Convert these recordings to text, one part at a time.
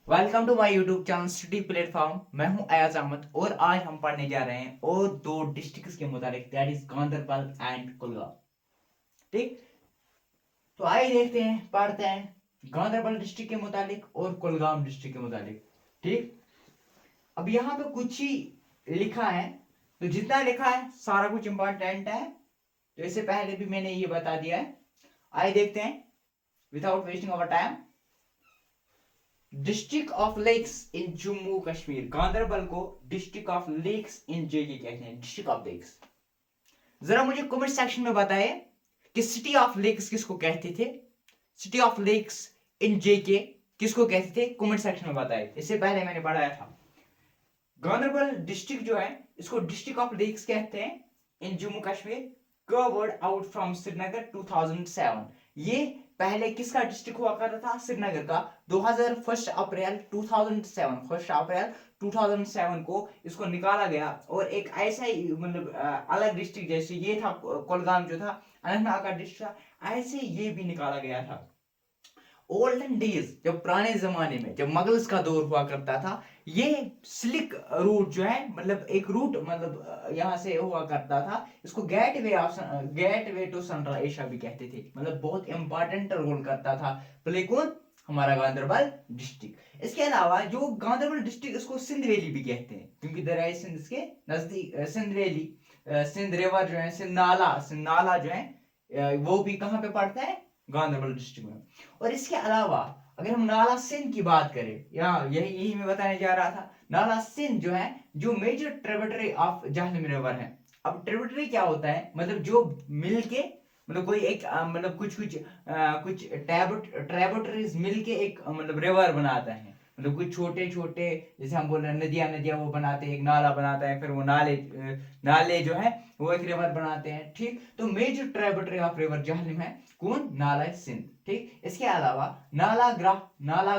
Welcome to my YouTube channel study platform. मैं हूं अयाज अहमद और आज हम पढ़ने जा रहे हैं और दो डिस्ट्रिक्ट्स के मुताबिक, that is Ganderbal and Kulgam. ठीक, तो आइए देखते हैं, पढ़ते हैं गांधरबल डिस्ट्रिक्ट के मुताबिक और कुलगाम डिस्ट्रिक्ट के मुताबिक। ठीक, अब यहाँ पे कुछ ही लिखा है, तो जितना लिखा है सारा कुछ इंपॉर्टेंट है, तो इससे पहले भी मैंने ये बता दिया है। आइए देखते हैं without wasting our time. District of lakes in Jammu Kashmir, Ganderbal को district of lakes in JK कहते हैं, डिस्ट्रिक्ट ऑफ लेक्स। जरा मुझे कमेंट सेक्शन में बताएं कि सिटी ऑफ लेक्स किसको कहते थे, सिटी ऑफ लेक्स इन जेके किसको कहते थे, कमेंट सेक्शन में बताएं। इससे पहले मैंने पढ़ाया था गांधरबल डिस्ट्रिक्ट जो है इसको डिस्ट्रिक्ट ऑफ लेक्स कहते हैं in Jammu Kashmir, covered out from Srinagar 2007। ये पहले किसका डिस्ट्रिक्ट हुआ करता था, श्रीनगर का। 1 अप्रैल 2007 को इसको निकाला गया और एक ऐसा ही मतलब अलग डिस्ट्रिक्ट, जैसे ये था कुलगाम जो था अनंतनाग का डिस्ट्रिक्ट था, ऐसे ये भी निकाला गया था। ओल्डन डेज, जब पुराने जमाने में जब मुगल्स का दौर हुआ करता था, ये स्लिक रूट जो है मतलब एक रूट मतलब यहाँ से हुआ करता था, इसको gateway to central Asia भी कहते थे। मतलब बहुत इंपॉर्टेंट रोल करता था, प्ले कौन, हमारा गांधरबल डिस्ट्रिक्ट। इसके अलावा जो गांधरबल डिस्ट्रिक्ट इसको सिंध वैली भी कहते हैं, क्योंकि दरियाई सिंध के नजदीक सिंध वैली, सिंध रिवर जो है, सिंध नाला जो है वो भी कहाँ पे पड़ता है, गांधरबल डिस्ट्रिक्ट में। और इसके अलावा अगर हम नाला सिंध की बात करें, यहाँ यही यही मैं बताने जा रहा था, नाला सिंध जो है जो major tributary of Jhelum river है। अब ट्रिब्यूटरी क्या होता है, मतलब जो मिल के मतलब कोई एक मतलब कुछ ट्रिब्यूटरीज मिल के एक मतलब रिवर बनाता है। मतलब कुछ छोटे छोटे, जैसे हम बोल रहे हैं नदियां नदियां वो बनाते हैं, एक नाला बनाता है, फिर वो नाले जो है वो एक रिवर बनाते हैं। ठीक, तो major tributary of river Jhelum है कौन, नाला सिंध। ठीक, इसके अलावा नाला गढ़ नाला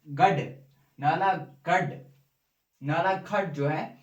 गढ़ नाला खड जो है,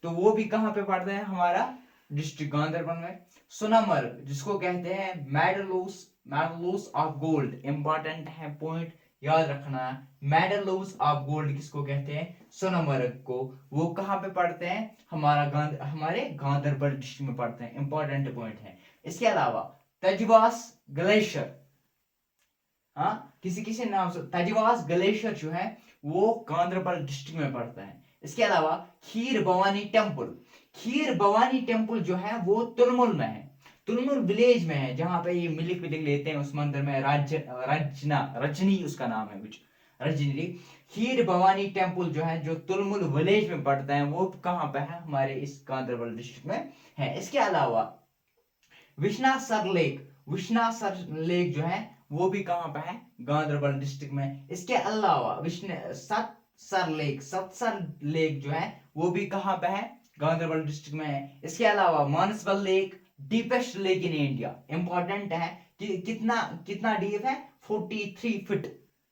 तो वो भी कहाँ पे पड़ता है, हमारा डिस्ट्रिक्ट गांधरबल में। सोनामर्ग जिसको कहते हैं मेडलोस ऑफ गोल्ड, इंपॉर्टेंट है पॉइंट, याद रखना। मेडलोस ऑफ गोल्ड किसको कहते हैं, सोनामर्ग को। वो कहाँ पे पड़ते हैं, हमारे गांधरबल डिस्ट्रिक्ट में पड़ते हैं, इंपॉर्टेंट पॉइंट है। इसके अलावा तजवास ग्लेशियर, हाँ किसी किसी नाम से तजवास ग्लेशियर जो है वो गांधरबल डिस्ट्रिक्ट में पड़ता है। इसके अलावा खीर भवानी टेम्पल जो है वो तुलमुल में है, तुलमुल विलेज में है, जहां पे ये मिलिक विलिक लेते हैं उस मंदिर में। रजनी उसका नाम है कुछ, रजनी। खीर भवानी टेम्पल जो है जो तुलमुल विलेज में पड़ता है, वो कहां पे है, हमारे इस गांधरबल डिस्ट्रिक्ट में है। इसके अलावा विश्नासर लेक जो है वो भी कहां पे है, गांधरबल डिस्ट्रिक्ट में। इसके अलावा विष्णु सत्सर लेक जो है वो भी कहां पे है, गांधरबल डिस्ट्रिक्ट में है। इसके अलावा Manasbal lake, deepest lake in India, important है कि कितना कितना डीप है, 43 फीट।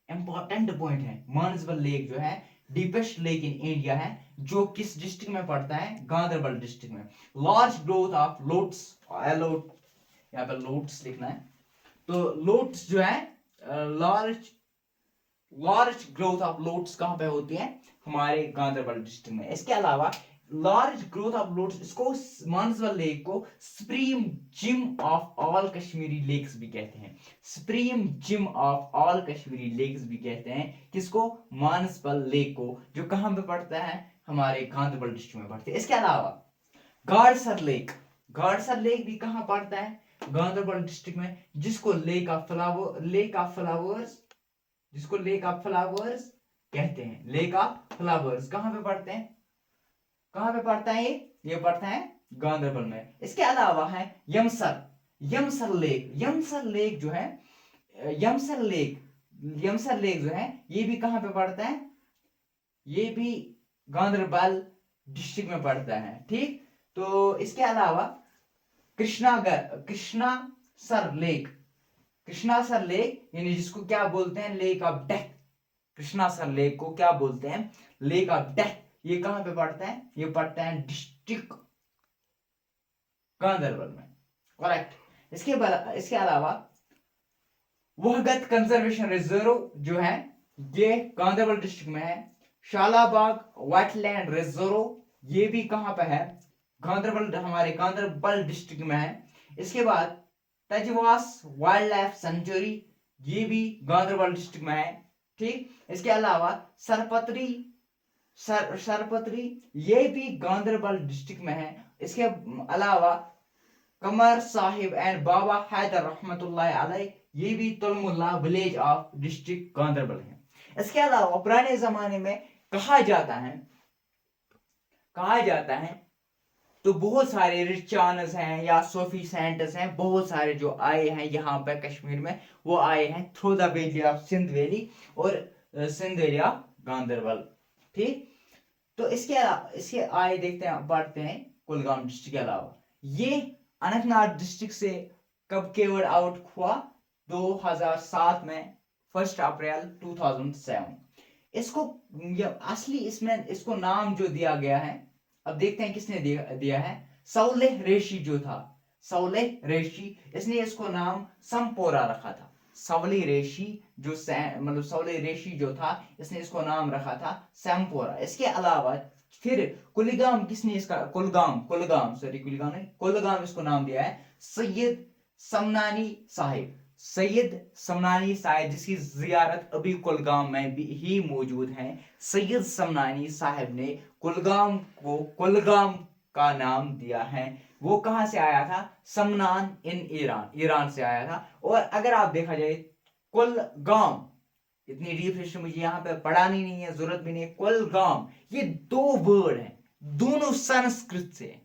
इंपॉर्टेंट पॉइंट है, मानसबल लेक जो है डीपेस्ट लेक इन इंडिया है, जो किस डिस्ट्रिक्ट में पड़ता है, गांधरबल डिस्ट्रिक्ट में। लार्ज ग्रोथ ऑफ लोट्स, यहाँ पर लोट्स लिखना है, तो लोट्स जो है large large growth of lotus कहां पे होती है, हमारे गांधरबल डिस्ट्रिक्ट में। इसके अलावा लार्ज ग्रोथ ऑफ लोट्स, इसको मानसबल लेक को supreme gem of all Kashmiri lakes भी कहते हैं, supreme gem of all Kashmiri lakes भी कहते हैं किसको, मानसबल लेक को, जो कहां पे पड़ता है, हमारे गांधरबल डिस्ट्रिक्ट में पड़ता है। इसके अलावा गाड़सर लेक भी कहां पड़ता है, गांधरबल डिस्ट्रिक्ट में, जिसको लेक ऑफ फ्लावर्स कहते हैं। लेक ऑफ फ्लावर्स कहां पे पड़ते हैं, कहां पे पड़ता है ये पड़ता है गांधरबल में। इसके अलावा है यमसर लेक जो है, यमसर लेक यमसर लेक जो है ये भी कहां पे पड़ता है, ये भी गांधरबल डिस्ट्रिक्ट में पड़ता है। ठीक, तो इसके अलावा कृष्णा सर लेक यानी जिसको क्या बोलते हैं, lake of death, Krishna sir lake को क्या बोलते हैं, लेक ऑफ डेथ। ये कहां पे पड़ता है, ये पड़ता है डिस्ट्रिक्ट गांधरबल में, करेक्ट। इसके अलावा वहगत कंजर्वेशन रिजर्व जो है ये गांधरबल डिस्ट्रिक्ट में है। शालाबाग वेटलैंड रिजर्व, ये भी कहां पे है, गांधरबल, हमारे गांधरबल डिस्ट्रिक्ट में है। इसके बाद तजवास वाइल्ड लाइफ सेंचुरी, ये भी गांधरबल डिस्ट्रिक्ट में है। ठीक, इसके अलावा सरपत्री, सरपत्री, ये भी गांधरबल डिस्ट्रिक्ट में है। इसके अलावा कमर साहिब एंड बाबा हैदर रहमतुल्लाह अलैह, ये भी तुलमुल्ला विलेज ऑफ डिस्ट्रिक्ट गांधरबल है। इसके अलावा पुराने जमाने में कहा जाता है, कहा जाता है तो बहुत सारे रिचानस हैं या सोफी सेंटर्स हैं, बहुत सारे जो आए हैं यहाँ पे कश्मीर में, वो आए हैं through the valley of Sindh valley और सिंध वैली ऑफ गांधरबल। ठीक, तो इसके आए देखते हैं, बढ़ते हैं कुलगाम डिस्ट्रिक्ट के अलावा। ये अनंतनाग डिस्ट्रिक्ट से कब केवल आउट हुआ, 2007 में, 1 अप्रैल 2007। इसको असली इसमें इसको नाम जो दिया गया है, अब देखते हैं किसने दिया है। सौलेह रेशी जो था, सौलेह रेशी, इसने इसको नाम समपोरा रखा था। सौलेह रेशी जो मतलब सौलेह रेशी जो था, इसने इसको नाम रखा था सैमपोरा। इसके अलावा फिर कुलगाम, किसने इसका, कुलगाम, कुलगाम सॉरी कुलगाम नहीं, कुलगाम इसको नाम दिया है सैयद समनानी साहिब, सैयद समनानी साहिब, जिसकी जियारत अभी कुलगाम में भी ही मौजूद है। सैयद समनानी साहिब ने कुलगाम को कुलगाम का नाम दिया है। वो कहां से आया था, समनान इन ईरान, ईरान से आया था। और अगर आप देखा जाए कुलगाम, इतनी डीप हिस्ट्री मुझे यहाँ पे पढ़ानी नहीं है, जरूरत भी नहीं है। कुलगाम, ये 2 वर्ड हैं, दोनों संस्कृत से।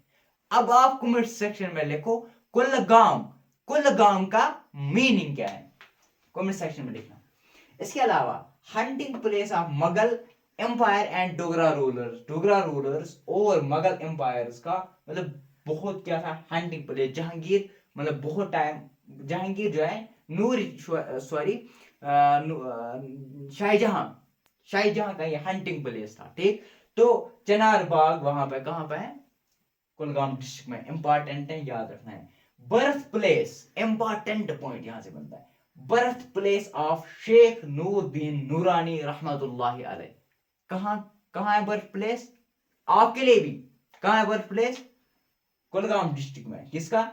अब आप कमेंट सेक्शन में लिखो कुलगाम, कुलगाम का मीनिंग क्या है, कमेंट सेक्शन में लिखना। इसके अलावा hunting place of Mughal empire and Dogra rulers, Dogra rulers और मुगल एम्पायर्स का मतलब बहुत क्या था, हंटिंग प्लेस। जहांगीर मतलब बहुत टाइम, जहांगीर जो है नूर सॉरी शाहजहां, शाहजहां का ये हंटिंग प्लेस था। ठीक, तो चनार बाग वहां पे, कहां पे है, कुलगाम डिस्ट्रिक्ट में। इंपॉर्टेंट है, याद रखना है। बर्थ प्लेस, इंपॉर्टेंट पॉइंट यहां से बनता है, birth place of Sheikh Nooruddin Noorani रहमतुल्लाह अलैह। कहां, कहां है बर्थ प्लेस, आपके लिए भी कहां है बर्थ प्लेस, कुलगाम डिस्ट्रिक्ट में। किसका,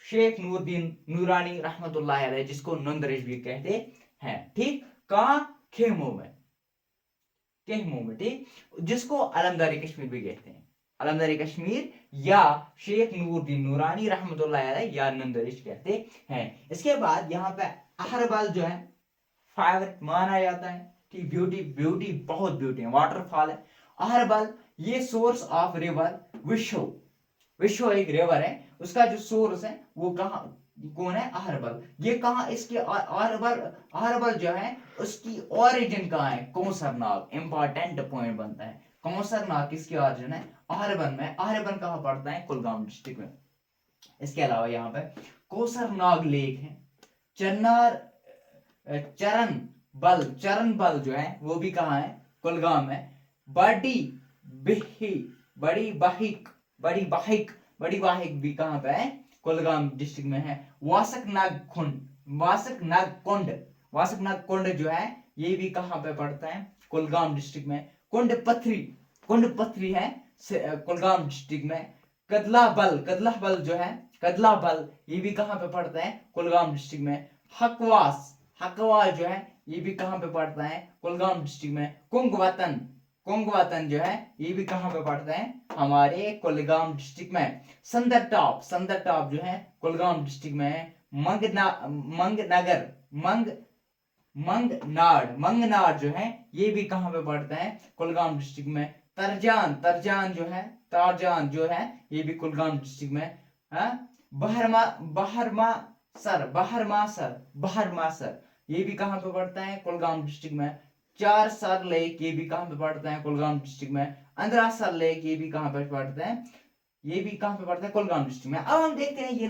शेख नूरुद्दीन नूरानी रहमतुल्लाह अलैह, जिसको नंदरेश भी कहते हैं। ठीक, कहां, खेमों में, खेमों में। ठीक, जिसको अलमदारी कश्मीर भी कहते हैं, अलमदारी कश्मीर या शेख नूरुद्दीन नूरानी रहमतुल्लाह अलैह या नंदरेश कहते हैं। इसके बाद यहाँ पे अहरबल जो है फेवरेट माना जाता है। ठीक, ब्यूटी, ब्यूटी, बहुत ब्यूटी है, वाटरफॉल है अहरबल। ये सोर्स ऑफ रिवर विशो, विशो एक रिवर है, उसका जो सोर्स है वो कहाँ, कौन है, अहरबल। ये कहाँ, इसके अहरबल, अहरबल जो है उसकी ओरिजिन कहाँ है, कौसरनाग। इंपॉर्टेंट पॉइंट बनता है, कौसरनाग किसकी ओरिजिन है, अहरबल में। अहरबल कहाँ पड़ता है, कुलगाम डिस्ट्रिक्ट में। इसके अलावा यहाँ पे कौसरनाग लेक है। चन्नार चरण बल, चरण बल जो है वो भी कहाँ है, कुलगाम में। बड़ी बिही, बड़ी बाहिक, बड़ी बाहिक, बड़ी बाहिक भी कहाँ पे है, कुलगाम डिस्ट्रिक्ट में है। वासक नाग कुंड, वासक नाग कुंड, वासक नाग कुंड जो है ये भी कहाँ पे पड़ता है, कुलगाम डिस्ट्रिक्ट में। कुंड पथरी, कुंड पथरी है कुलगाम डिस्ट्रिक्ट में। कदला बल, कदला बल जो है, कदला बल ये भी कहाँ पे पड़ता है, कुलगाम डिस्ट्रिक्ट में। हकवास, हकवास जो है ये भी कहाँ पे पड़ता है, कुलगाम डिस्ट्रिक्ट में। कुंगवतन, कुंगवतन जो है ये भी कहाँ पे पड़ता है, हमारे कुलगाम डिस्ट्रिक्ट में। संदर टॉप, संदर टॉप जो है कुलगाम डिस्ट्रिक्ट में है। मंगनगर, मंगनाड, मंगनाड जो है ये भी कहाँ पे पड़ता है, कुलगाम डिस्ट्रिक्ट में। तरजान, तरजान जो है, तारजान जो है ये भी कुलगाम डिस्ट्रिक्ट में है। बहरमा, बहरमा सर, बहरमा सर, बहरमा सर ये भी कहाँ पे पड़ता है, कुलगाम डिस्ट्रिक्ट में। चार सर लेक ये भी कहाँ पे पड़ता है, कुलगाम डिस्ट्रिक्ट में। अंदरा सर लेक ये भी कहाँ पे पड़ता है, ये भी कहाँ पे पड़ता है, कुलगाम डिस्ट्रिक्ट में। अब हम देखते हैं ये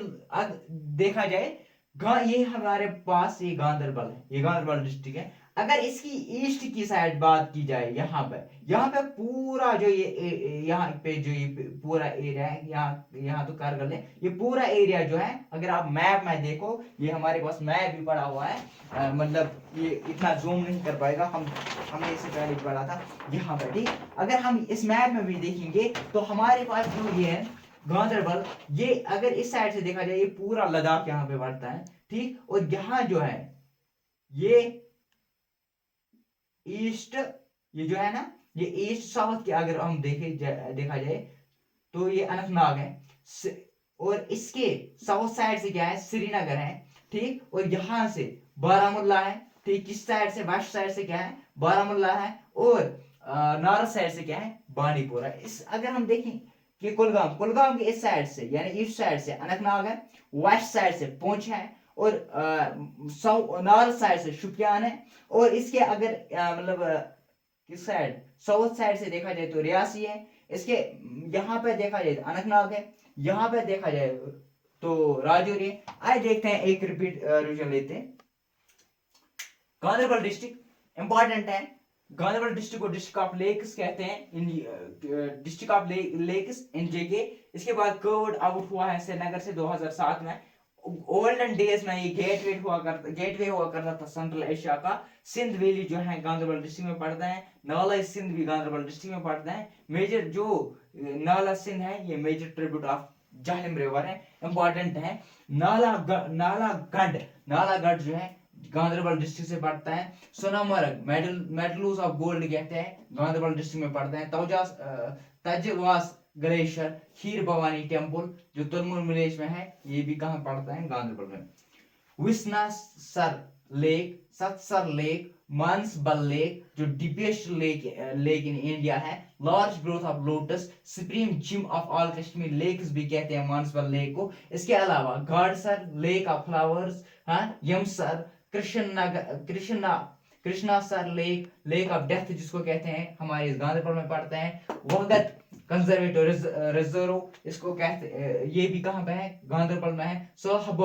देखा जाए ये हमारे पास ये गांधरबल है, ये गांधरबल डिस्ट्रिक्ट है। अगर इसकी ईस्ट की साइड बात की जाए, यहाँ पे पूरा जो यहाँ पे जो ये पूरा एरिया है, यहाँ तो कारगिल है, ये पूरा एरिया जो है, अगर आप मैप में देखो, ये हमारे पास मैप भी पड़ा हुआ है, मतलब ये इतना जूम नहीं कर पाएगा, हमने इससे पहले भी पढ़ा था यहाँ पे, ठीक। अगर हम इस मैप में भी देखेंगे तो हमारे पास जो ये है गांधरबल, ये अगर इस साइड से देखा जाए, ये पूरा लद्दाख यहाँ पे बढ़ता है, ठीक। और यहाँ जो है ये ईस्ट, ये जो है ना, ये ईस्ट साउथ के अगर हम देखा जाए तो ये अनंतनाग है, और इसके साउथ साइड से क्या है, श्रीनगर है, ठीक। और यहां से बारामूला है, ठीक। किस साइड से, वेस्ट साइड से क्या है, बारामूला है, और नॉर्थ साइड से क्या है, बांडीपुर है। इस अगर हम देखें कि कुलगाम के इस साइड से यानी ईस्ट साइड से अनंतनाग है, वेस्ट साइड से पुंछ है, और नॉर्थ साइड से शुपियान है, और इसके अगर मतलब किस साइड, साउथ साइड से देखा जाए तो रियासी है, इसके यहाँ पे देखा जाए तो अनंतनाग है, यहाँ पे देखा जाए तो राजौरी है। आइए देखते हैं, एक रिपीट रिवीजन लेते हैं। गांधरबल डिस्ट्रिक्ट इंपॉर्टेंट है। गांधरबल डिस्ट्रिक्ट को डिस्ट्रिक्ट ऑफ लेक्स कहते हैं, इन डिस्ट्रिक्ट ऑफ लेक्स इन जेके। इसके बाद कर्व्ड आउट हुआ है श्रीनगर से 2007 में। ओल्डन डेज में ये गेटवे हुआ करता था सेंट्रल एशिया का। सिंध वैली जो है गांधरबल डिस्ट्रिक्ट में पड़ता है, नाला सिंध भी गांधरबल डिस्ट्रिक्ट में पड़ता है। मेजर जो नाला सिंध है, ये major tribute of Jhelum river है, इंपॉर्टेंट है। नालागढ़ जो है गांधरबल डिस्ट्रिक्ट से पड़ता है। सोनामर्ग मेडल्स ऑफ गोल्ड कहते हैं, गांधरबल डिस्ट्रिक्ट में पड़ता है। तजवास ग्लेशियर, खीर भवानी टेम्पल जो तुलमुल विलेज में है, ये भी कहाँ पड़ता है, गांधरबल में। Vishansar lake, Satsar lake, Manasbal lake जो डीपेस्ट लेक इन इंडिया है। Large growth of lotus, supreme gem of all Kashmir lakes भी कहते हैं मानसबल लेक को। इसके अलावा Gadsar lake of flowers, Yamsar, Krishnasar lake of death जिसको कहते हैं, हमारे इस गांधरबल में पड़ते हैं। वगत कंजर्वेटिव रिजर्व इसको कहते, ये भी कहाँ पे है, गांधरबल में है। सोहब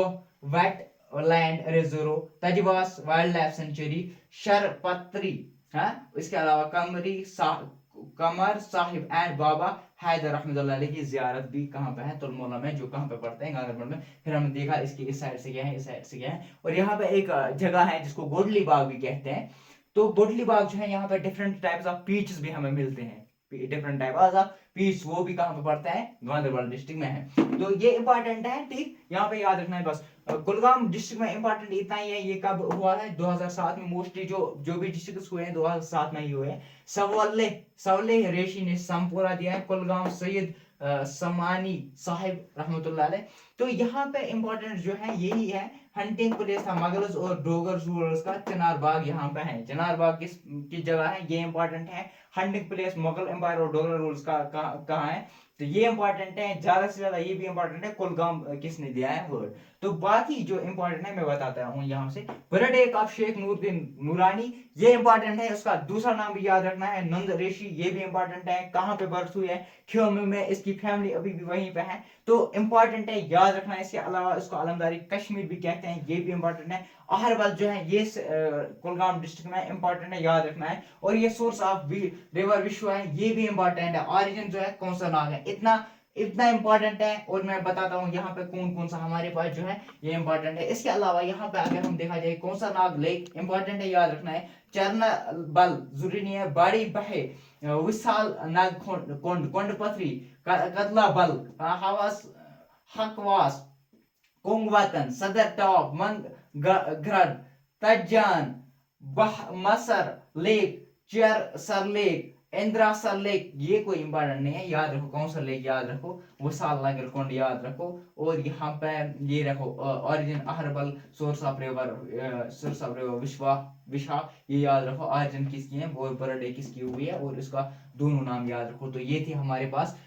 वेट लैंड रिजर्व, तजवास वाइल्ड लाइफ सेंचुरी, शरपत्री, इसके अलावा कमर साहिब एंड बाबा हैदर रहमतुल्लाह अलैह की जियारत भी कहाँ पे है, तुलमोला में, जो कहाँ पे पड़ते हैं, गांधरबल में। फिर हमने देखा इसके इस साइड से क्या है, इस साइड से क्या है। और यहाँ पे एक जगह है जिसको गोडली बाग भी कहते हैं। तो गोडली बाग जो है, यहाँ पे डिफरेंट टाइप्स ऑफ पीचेस भी हमें मिलते हैं, डिफरेंट टाइप ऑफ पीच, वो भी कहाँ पे पड़ता है, गांधरबल डिस्ट्रिक्ट में है। तो ये इंपॉर्टेंट है, ठीक। यहाँ पे याद रखना है बस। कुलगाम डिस्ट्रिक्ट में इंपॉर्टेंट इतना ही है। ये कब हुआ है, 2007 में। मोस्टली जो भी डिस्ट्रिक्ट हुए हैं 2007 में ही हुए हैं। सवले रेशी ने संपूरा दिया है। कुलगाम सैयद समानी साहिब रहमतुल्लाह अलैह। तो यहाँ पे इंपॉर्टेंट जो है यही है, हंटिंग प्लेस था मुगल्स और डोगर रूलर्स का। चिनार बाग यहाँ पे है, चिनार बाग किस जगह है, ये इंपॉर्टेंट है। हंटिंग प्लेस मुगल एम्पायर और डोगर रूल्स का कहाँ है, तो ये इंपॉर्टेंट है। ज्यादा से ज्यादा ये भी इंपॉर्टेंट है, कुलगाम किसने दिया है वर्ड। तो बाकी जो इंपॉर्टेंट है मैं बताता हूँ यहाँ से। बर्थडे ऑफ शेख नूरुद्दीन नूरानी, ये इंपॉर्टेंट है। उसका दूसरा नाम भी याद रखना है, नंद ऋषि, ये भी इंपॉर्टेंट है। कहाँ पे बर्थ हुई है, ख्योम में। इसकी फैमिली अभी भी वहीं पे है, तो इंपॉर्टेंट है, याद रखना है। इसके अलावा उसको अलमदारी कश्मीर भी कहते हैं, ये भी इंपॉर्टेंट है। अहरबल जो है ये कुलगाम डिस्ट्रिक्ट में इंपॉर्टेंट है, याद रखना है। और ये सोर्स ऑफ रिवर विश्व है, ये भी इंपॉर्टेंट है। ऑरिजिन जो है कौन सा नाग है, इतना इंपॉर्टेंट है। और मैं बताता हूँ यहाँ पे कौन कौन सा हमारे पास जो है ये इंपॉर्टेंट है। इसके अलावा यहाँ पे अगर हम देखा जाए, कौन सा नाग लेक इंपॉर्टेंट है, याद रखना है। चरना बल जरूरी नहीं है, बाड़ी बहे, विशाल नाग कोंड पथरी, कदला बल, हवास हकवास, कुंगवतन, सदर टॉप, मंद ग्रड, तजान, मसर लेक, चेर सर लेक, इंदिरा सर लेक, ये कोई इंपॉर्टेंट नहीं है, याद रखो। कौन सा लेक याद रखो, विशाल नागरकोंड याद रखो। और यहाँ पे ये रखो origin Aharbal, source of river विशा, ये याद रखो। ओरिजिन किसकी है, वो बर्थडे किसकी हुई है, और इसका दोनों नाम याद रखो। तो ये थी हमारे पास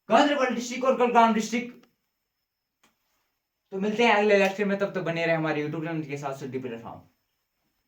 गांधरबल डिस्ट्रिक्ट और कुलगाम डिस्ट्रिक्ट। तो मिलते हैं अगले लेक्चर में, तब तक बने रहे हमारे यूट्यूब चैनल के साथ, सिद्धि प्लेटफॉर्म।